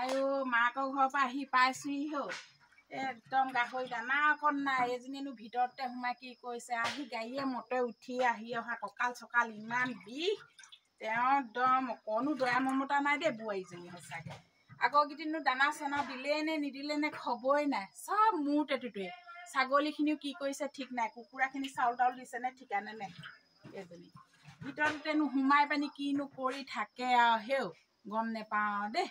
আইও মাকৰ ঘৰৰ পৰা আহি পাইছোহি হ'ল একদম গাহৰি দানা অকণ নাই এজনীনো ভিতৰতে সোমাই কি কৰিছে আহি গাড়ীয়ে মটৰে উঠি আহি অহা কঁকাল চকাল ইমান বিষ তেওঁ একদম অকণো দয়া মমতা নাই দেই বোৱাৰীজনী সঁচাকৈ আগৰকেইদিনো দানা চানা দিলেই নে নিদিলে নে খবৰেই নাই চব মোৰ টেটুটোৱে ছাগলীখিনিও কি কৰিছে ঠিক নাই কুকুৰাখিনি চাউল তাউল দিছে নে ঠিকানে নে এজনী ভিতৰতেনো সোমাই পানি কিনো কৰি থাকে আৰু হেও গম নেপাওঁ দেই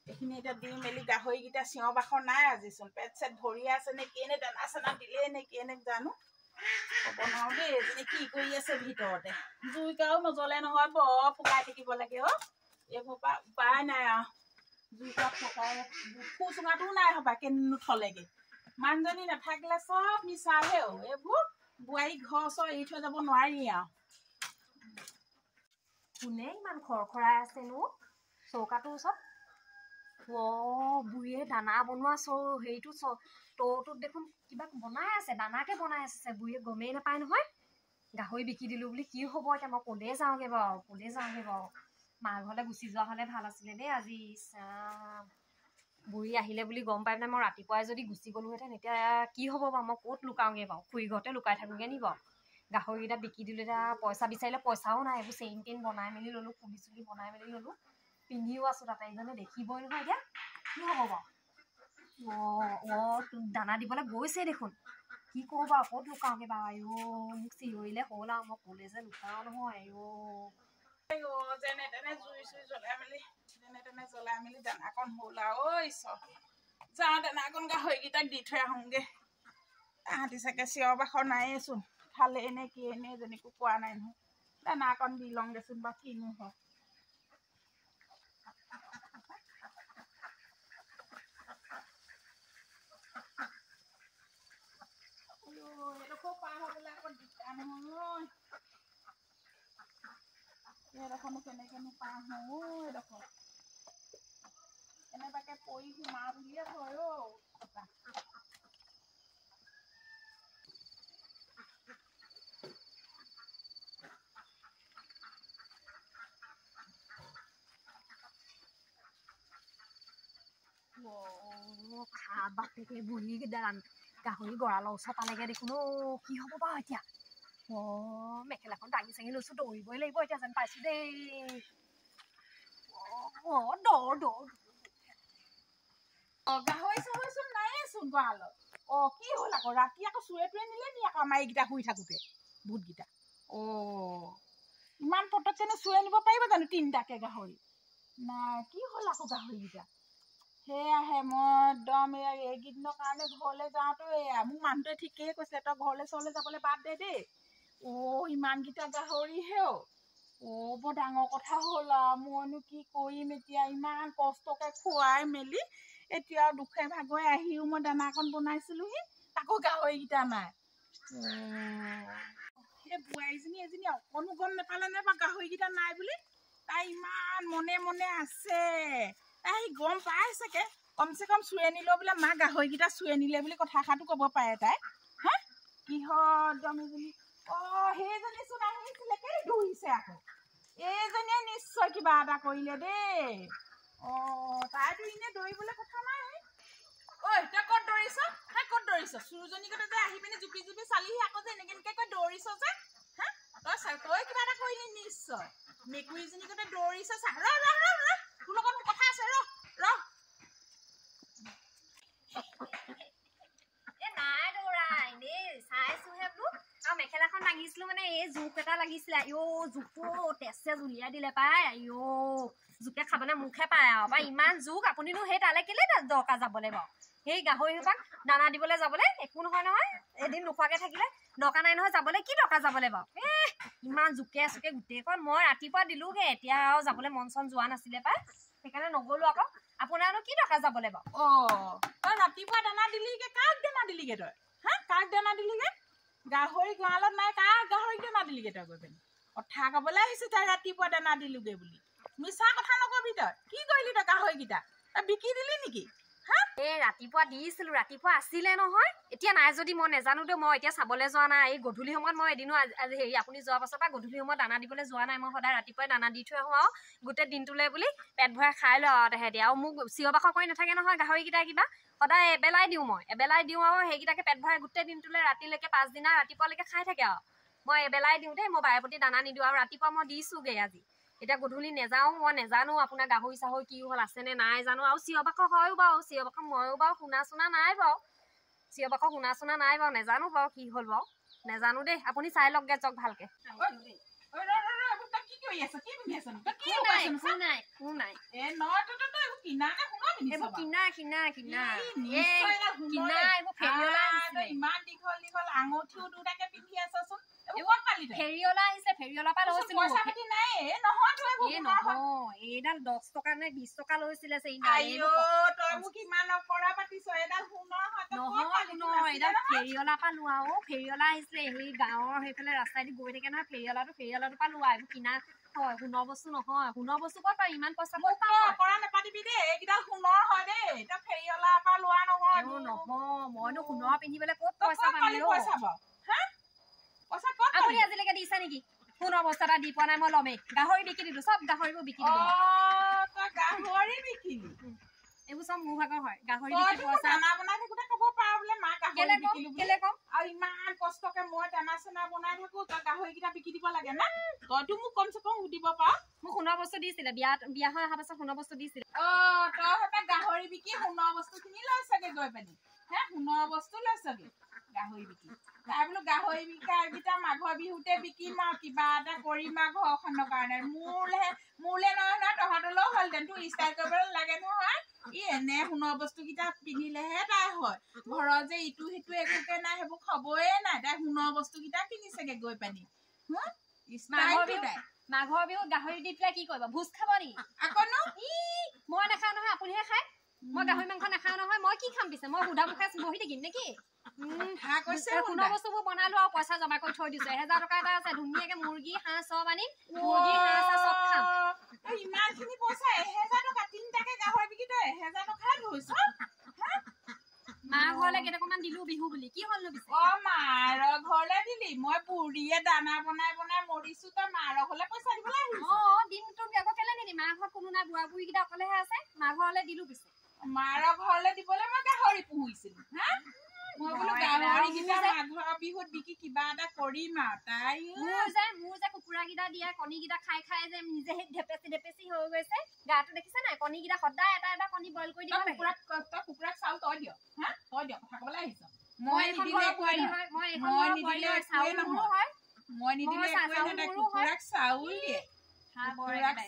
এইখিনি এতিয়া দি মেলি গাহৰিকেইটা চিঞৰ বাখৰ নাই আজিচোন পেট চেট ভৰিয়ে আছে নে কিয়ে নে দানা চানা দিলে নে কিয়ে নে জানো ক'ব নোৱাৰো দেই এজনী কি কৰি আছে ভিতৰতে জুইকাও নজ্বলে নহয় বৰ ফুকাই থাকিব লাগে অ' এইবোৰ পৰা উপায় নাই আৰু জুইকা ফুকাই ফু চুঙাটোও নাই হবা কেনিনো থলেগে মানুহজনী নাথাকিলে চব মিছাহেও এইবোৰ বোৱাৰী ঘৰ ওচৰ এৰি থৈ যাব নোৱাৰি আৰু কোনে ইমান খৰখৰাই আছেনো চৌকাটোৰ ওচৰত বুঢ়ীয়ে দানা বনোৱা হেৰিটো টৌটোত দেখোন কিবা বনাই আছে দানাকে বনাই আছে বুঢ়ীয়ে গমেই নাপায় নহয় গাহৰি বিকি দিলোঁ বুলি কি হ'ব এতিয়া মই ক'লে যাওঁগৈ বাৰু মাৰ ঘৰলৈ গুচি যোৱা হ'লে ভাল আছিলে দেই আজি বুঢ়ী আহিলে বুলি গম পাই পেলাই মই ৰাতিপুৱাই যদি গুচি গ'লোহেঁতেন এতিয়া কি হ'ব বাৰু মই ক'ত লুকাওঁগৈ বাৰু খুৰী ঘৰতে লুকাই থাকোঁগৈ নি বাৰু গাহৰিকেইটা বিকি দিলোঁ এতিয়া পইচা বিচাৰিলে পইচাও নাই এইবোৰ চেইন টেইন বনাই মেলি ল'লোঁ পুলি চুলি বনাই মেলি ল'লোঁ পিন্ধিও আছোঁ তাতে ইজনে দেখিবই নহয় এতিয়া কি হ'ব বাৰু তোক দানা দিবলৈ গৈছে দেখোন কি কৰোঁ বাৰু ক'ত লুকাওঁগৈ বাৰু মোক চিঞৰিলে হ'ল আৰু মই ক'লে যে লুকাওঁ নহয় যেনে তেনে জুই চুই জ্বলাই মেলি দানাকণ হ'ল আৰু ঐ যাওঁ দানাকণ গাহৰিকেইটাক দি থৈ আহোঁগৈ তাহাঁতি চাগে চিঞৰ বাখৰ নায়েচোন খালে নে কি এনে এজনীকো কোৱা নাই নহয় দানাকণ দি লওঁগেচোন বা কিনো হয় এডোখৰ পাৰ হ'বলৈ আকৌ দিগদাৰ নহয় এডোখৰনো কেনেকেনো পাৰ হওঁ এডোখৰ এনেবাকে পৰি সোমা বুলিয়ে থয় খা বাপেকে বুঢ়ী গাহৰি গঁৰালৰ ওচৰ পালেগে দেখোন কি হ'ব বাৰু এতিয়া মেখেলাখন দাঙি চাঙি লৈছোঁ দৌৰিবই লাগিব এতিয়া যেন পাইছোঁ দেই গাহৰি চাহৰিচোন নায়েচোন গঁৰালত কি হ'ল আকৌ ৰাতি আকৌ চুৰে তুৰে নিলে নি আকৌ আমাৰ এইকেইটা শুই থাকোঁতে ভূতকেইটা ইমান পটককেনে চুৰে নিব পাৰিব জানো তিনিটাকে গাহৰি নাই কি হ'ল আকৌ গাহৰিকেইটা সেয়াহে মই একদম এইকেইদিনৰ কাৰণে ঘৰলৈ যাওঁতো এয়া মোক মানুহটোৱে ঠিকেই কৈছে তই ঘৰলৈ চৰলৈ যাবলৈ বাদ দে দেই ইমানকেইটা গাহৰি হেও বৰ ডাঙৰ কথা হ'ল আৰু মইনো কি কৰিম এতিয়া ইমান কষ্টকে খুৱাই মেলি এতিয়া দুখে ভাগৰে আহিও মই দানাকণ বনাইছিলোহি তাকো গাহৰিকেইটা নাই সেই বোৱাৰীজনী এজনী অকণো গম নাপালে নে বাৰু গাহৰিকেইটা নাই বুলি তাই ইমান মনে মনে আছে তাই গম পাই চাগে কমচে কম চুৰে নিলেও বোলে মা গাহৰিকেইটা চুৰে নিলে বুলি কথা এষাৰটো ক'ব পাৰে তাই হা কিহৰ একদম এজনী সেইজনীচোন আহিছিলে কেলে দৌৰিছে আকৌ এইজনীয়ে নিশ্চয় কিবা এটা কৰিলে দেই তাইতো এনেই দৌৰিবলৈ কথা নাই ঐ তই ক'ত দৌৰিছ ক'ত দৌৰিছ চুৰজনী গতে যে আহি পিনি জুপি জুপি চালিহি আকৌ যে এনেকৈ কৈ দৌৰিছ যে হা তই কিবা এটা কৰিলি নিশ্চয় মেকুৰীজনী গতে দৌৰিছ চা তোৰ লগত মোৰ কথা আছে নাই দৌৰা এনেই চাইছোহে বোলো আৰু মেখেলাখন দাঙিছিলো মানে এই জোক এটা লাগিছিলে জোকটো তেজে জুলিয়াই দিলে পাই জোকে খাবলৈ মুখে পায় আৰু বা ইমান জোক আপুনিনো সেই তালৈ কেলে দৰকাৰ যাবলৈ বাৰু সেই গাহৰি সোপাক দানা দিবলৈ যাবলৈ একো নহয় এদিন নোখোৱাকৈ থাকিলে দৰকাৰ নাই নহয় যাবলৈ কি দৰকাৰ যাবলৈ বাৰু ইমান জোকে চোকে গোটেইখন মই ৰাতিপুৱা দিলোঁগৈ এতিয়া আৰু যাবলৈ মন চন যোৱা নাছিলে পাই সেইকাৰণে নগ'লো আকৌ আপোনাৰনো কি দৰকাৰ যাবলৈ বাৰু তই ৰাতিপুৱা দানা দিলিগে কাক দানা দিলিগে তই কাক দানা দিলিগে গাহৰি গঁৰালত নাই কাক গাহৰিক দানা দিলিগে তই গৈ পিনি কথা ক'বলৈ আহিছোঁ তাই ৰাতিপুৱা দানা দিলোগে বুলি মিছা কথা নকবি তই কি কৰিলি তই গাহৰিকেইটা তই বিকি দিলি নেকি এই ৰাতিপুৱা দিছিলো ৰাতিপুৱা আছিলে নহয় এতিয়া নাই যদি মই নেজানো দে মই এতিয়া চাবলৈ যোৱা নাই এই গধূলি সময়ত মই এদিনো হেৰি আপুনি যোৱাৰ পাছৰ পৰা গধূলি সময়ত দানা দিবলৈ যোৱা নাই মই সদায় ৰাতিপুৱাই দানা দি থৈ আহোঁ আৰু গোটেই দিনটোলৈ বুলি পেট ভৰাই খাই লওঁ আৰু তেহেঁতি আৰু মোক চিঞৰ বাখৰ কৰি নাথাকে নহয় গাহৰিকেইটা কিবা সদায় এবেলাই দিওঁ মই এবেলাই দিওঁ আৰু সেইকেইটাকে পেট ভৰাই গোটেই দিনটোলৈ ৰাতিলৈকে পাছদিনা ৰাতিপুৱালৈকে খাই থাকে আৰু মই এবেলাই দিওঁ দেই মই বাৰে প্ৰতি দানা নিদিওঁ আৰু ৰাতিপুৱা মই দিছোঁগৈ আজি এতিয়া গধূলি নেযাওঁ মই নেজানো আপোনাৰ গাহৰি চাহৰি কি হ'ল আছেনে নাই জানো আৰু চিঞৰ বাখৰ হয়ো বাৰু চিঞৰ বাখৰ ময়ো বাৰু শুনা চুনা নাই বাৰু চিঞৰ বাখৰ শুনা চুনা নাই বাৰু নেজানো বাৰু কি হ'ল বাৰু নেজানো দেই আপুনি চাই লওকগৈ যাওক ভালকৈ ফেৰিঅলা আহিছে ফেৰিঅলাৰ পৰা লৈছিলো এইডাল 10 টকা নে 20 টকা লৈছিলে ফেৰিঅলাৰ পৰা লোৱা ফেৰিঅলা আহিছিলে সেই গাঁৱৰ সেইফালে ৰাস্তাইদি গৈ থাকে নহয় ফেৰিঅলাটোৰ পৰা লোৱা এইবোৰ কিনা হয় সোণৰ বস্তু নহয় সোণৰ বস্তু ক'ত পাৰি ইমান পইচা মইনো সোণৰ পিন্ধিবলৈ ক'ত পইচা আপুনি আজিলৈকে দিছে নেকি সোণৰ বস্তু এটা দি পোৱা নাই মই ল'মেই গাহৰি বিকি দিলো চব গাহৰিবোৰ বিকি দিলো এইবোৰ চব মোৰ ভাগৰ হয় গাহৰি বিকি পইচা ইমান কষ্টকে মই দানা চানা বনাই থাকো তই গাহৰিকেইটা বিকি দিব লাগে না তইতো মোক কম চে কম সুধিব পাৰ মোক সোণৰ বস্তু দিছিলে বিয়া হৈ অহা পাছত সোণৰ বস্তু দিছিলে তই গাহৰি বিকি সোণৰ বস্তু খিনি লৈ চাগে গৈ পানি সোণৰ বস্তু লৈ চাগে গাহৰি বিকি তাই বোলো গাহৰি বিকাকেইটা মাঘৰ বিহুতে বিকিম আৰু কিবা এটা কৰিম আৰু ঘৰখনৰ কাৰণে মোৰলে নহয় তহঁতলৈও হ'লহেঁতেন তোৰ ষ্টাইল কৰিবলৈ লাগে নহয় ই এনে সোণৰ বস্তু কেইটা পিন্ধিলেহে তাই হয় ঘৰত যে ইটো সিটো একোকে নাই সেইবোৰ খবৰে নাই তাই সোণৰ বস্তু কেইটা কিনিছেগে গৈ পানি মাঘৰ বিহুত গাহৰি দি পেলাই কি কৰিব ভোজ খাব নেকি আকনো মই নাখাওঁ নহয় আপুনিহে খায় মই গাহৰি মাংস নাখাওঁ নহয় মই কি খাম পিছে মই সুধা মুখে বহি থাকিম নেকি সোণৰ বস্তুবোৰ বনালো আৰু পইচা জমা কৰি থৈ দিছো 1000 টকা এটা আছে ধুনীয়াকে মুৰ্গী হাঁহ চব আনিম মুৰ্গী হাঁহ চব খাম ইমানখিনি পইচা 1000 টকা তিনটাকে গাহৰি বিকি তই 1000 টকা লৈছ মা ঘৰলে কেইটকামান দিলো বিহু বুলি কি হ'লনো পিছে মাৰ ঘৰলে দিলি মই বুঢ়ীয়ে দানা বনাই বনাই মৰিছো তই মাৰ ঘৰলে পইচা দিবলৈ আহিছ দিনটো আকৌ কেলে নিদি মা ঘৰত কোনো নাই বুঢ়া বুঢ়ীকেইটা অকলেহে আছে মা ঘৰলে দিলো পিছে মাৰ ঘৰলে দিবলৈ মই গাহৰি পুহিছিলো মই বোলো গাহৰিকেইটা মাঘৰ বিহুত বিকি কিবা এটা কৰিম আৰু তাই মোৰ যে কুকুৰাকেইটা দিয়া কণীকেইটা খাই খাই যে নিজে ঢেপেচি হৈ গৈছে গাটো দেখিছে নাই কণীকেইটা সদায় এটা এটা কণী বইল কৰি দিব কুকুৰাক চাউল তই দিয় কথা কবলৈ আহিছ মই নিদিলে কুকুৰাক চাউল দিয়ে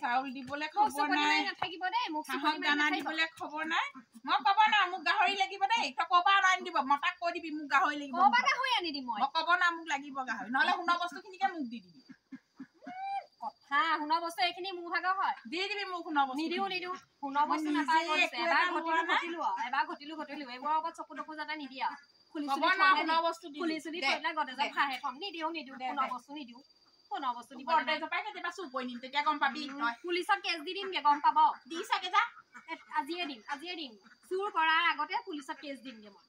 চাউল দিবলৈ খবৰ নাই নাথাকিব দেই মোক দানা দিবলৈ খবৰ নাই মই কব না মোক গাহৰি লাগিব দেই তই কবা আনি দিব মই তাক কৈ দিবি মোক গাহৰি লাগিব গাহৰি আনি দিম মই কব না মোক লাগিব গাহৰি নহলে সোণৰ বস্তু খিনিকে মোক দি দিবি কথা সোণৰ বস্তু এইখিনি মোৰ ভাগৰ হয় দি দিবি মোক সোণৰ বস্তু নিদিও সোণৰ বস্তু নাপাই এবাৰ ঘটিলো এইবোৰৰ ওপৰত চকু টকু যাতে নিদিয়া খুলি চুলি থৈ গদেজত খাহে থম নিদিও সোণৰ বস্তু নিদিও সোণৰ বস্তু দিব কেতিয়াবা চুৰ কৰি নিম তেতিয়া গম পাবি পুলিচত কেছ দি দিমগে গম পাব দি চাগে যা আজিয়ে দিম চুৰ কৰাৰ আগতে পুলিচত কেছ দিমগে মই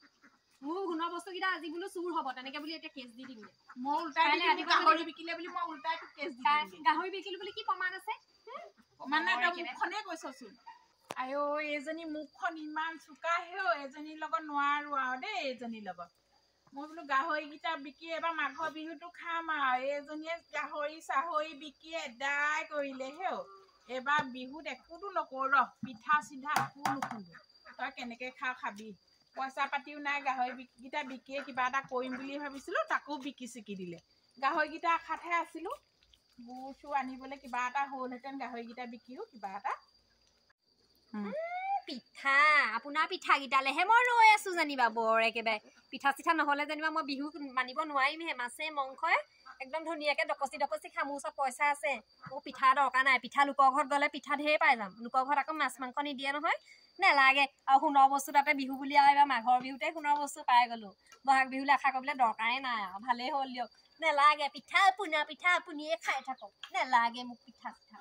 মোৰ সোণৰ বস্তুকেইটা আজি বোলো চুৰ হ'ব তেনেকে বুলি এতিয়া কেছ দি দিমগে মই উল্টাই গাহৰি বিকিলে বুলি মই উল্টাই কেছ দি গাহৰি বিকিলো বুলি কি প্ৰমাণ আছে প্ৰমাণ নাই তই মুখখনে কৈছচোন আয়ো এজনী মুখখন ইমান চোকা হেও এজনীৰ লগত নোৱাৰো আৰু দেই এজনীৰ লগত মই বোলো গাহৰিকেইটা বিকি এবাৰ মাঘৰ বিহুটো খাম আৰু এজনীয়ে গাহৰি চাহৰি বিকি এদাই কৰিলে হেও এবাৰ বিহুত একোতো নকৰো পিঠা চিঠা একো নুখুন্দো তই কেনেকে খাবি পইচা পাতিও নাই গাহৰিকেইটা বিকিয়ে কিবা এটা কৰিম বুলি ভাবিছিলো তাকো বিকি চিকি দিলে গাহৰিকেইটা আশাতহে আছিলো গুৰ চুৰ আনিবলৈ কিবা এটা হ'লহেঁতেন গাহৰিকেইটা বিকিও কিবা এটা পিঠা আপোনাৰ পিঠাকেইটালেহে মই ৰৈ আছো জানিবা বৰ একেবাৰে পিঠা চিঠা নহ'লে যেনিবা মই বিহু মানিব নোৱাৰিমহে মাছে মাংসই একদম ধুনীয়াকে ডকচি খাম মোৰ ওচৰত পইচা আছে মোৰ পিঠা দৰকাৰ নাই পিঠা লোকৰ ঘৰত গ'লে পিঠা ঢেৰ পাই যাম লোকৰ ঘৰত আকৌ মাছ মাংস নিদিয়ে নহয় নেলাগে আৰু সোণৰ বস্তু তাতে বিহু বুলি আৰু এবাৰ মাঘৰ বিহুতে সোণৰ বস্তু পাই গ'লো বহাগ বিহুলৈ আশা কৰিবলৈ দৰকাৰে নাই আৰু ভালেই হ'ল দিয়ক নেলাগে পিঠা পোনা পিঠা আপুনিয়ে খাই থাকক নেলাগে মোক পিঠা চিঠা